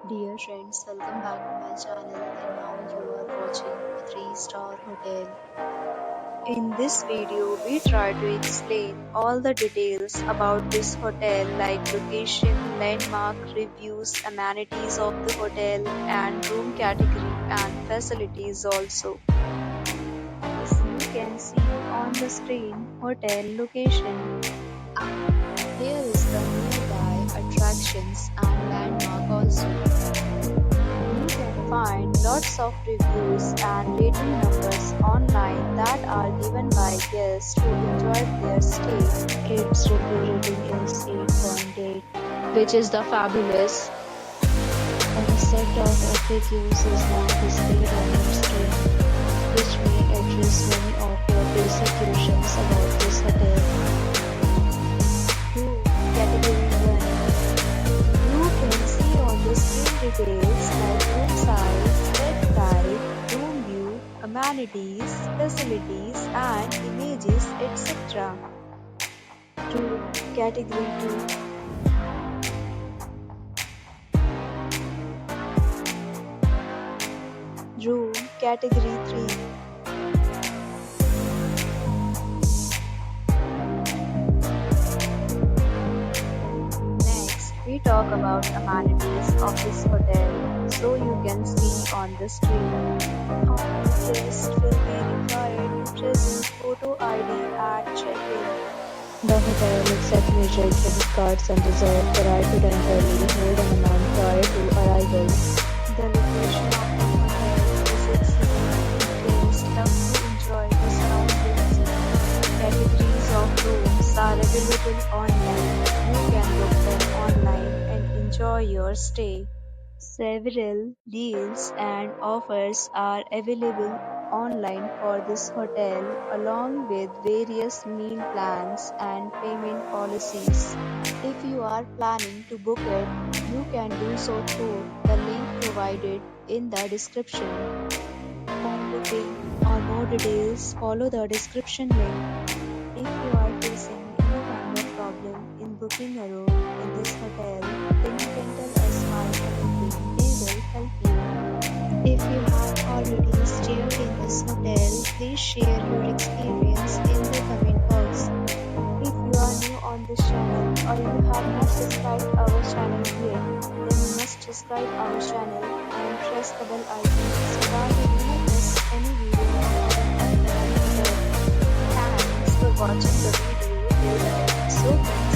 Dear friends, welcome back to my channel and now you are watching a 3-star hotel. In this video, we try to explain all the details about this hotel like location, landmark, reviews, amenities of the hotel and room category and facilities also. As you can see on the screen, hotel location. Here is the nearby attractions and landmark also. You can find lots of reviews and rating numbers online that are given by guests who enjoyed their stay. Its review rating is 8.8, which is the fabulous. A set of FAQs is now displayed on your screen, which may address many of your basic questions about this hotel. Category 1. You can see on the screen details like room size, bed type, room view, amenities, facilities and images etc. 2. Category 2. Room Category 3. We talk about amenities of this hotel, so you can see on the screen. All guests will be required to present photo ID at check-in. The hotel accepts major credit cards and reserves the right to temporarily hold an amount prior to arrival. The location of the hotel is excellent. Guests love to enjoy the surroundings. Categories of rooms are available online. You can book them online and enjoy your stay. Several deals and offers are available online for this hotel along with various meal plans and payment policies. If you are planning to book it, you can do so through the link provided in the description. For booking or more details, follow the description link. If you are facing any kind of problem in booking a room in this hotel, then you can tell us by commenting. We will help you. If you have already stayed in this hotel, please share your experience in the comment box. If you are new on this channel or you have not subscribed our channel yet, then you must subscribe our channel and press the bell icon so that you do not miss any video of our upcoming hotel. Thanks for watching the video till the end. So friends,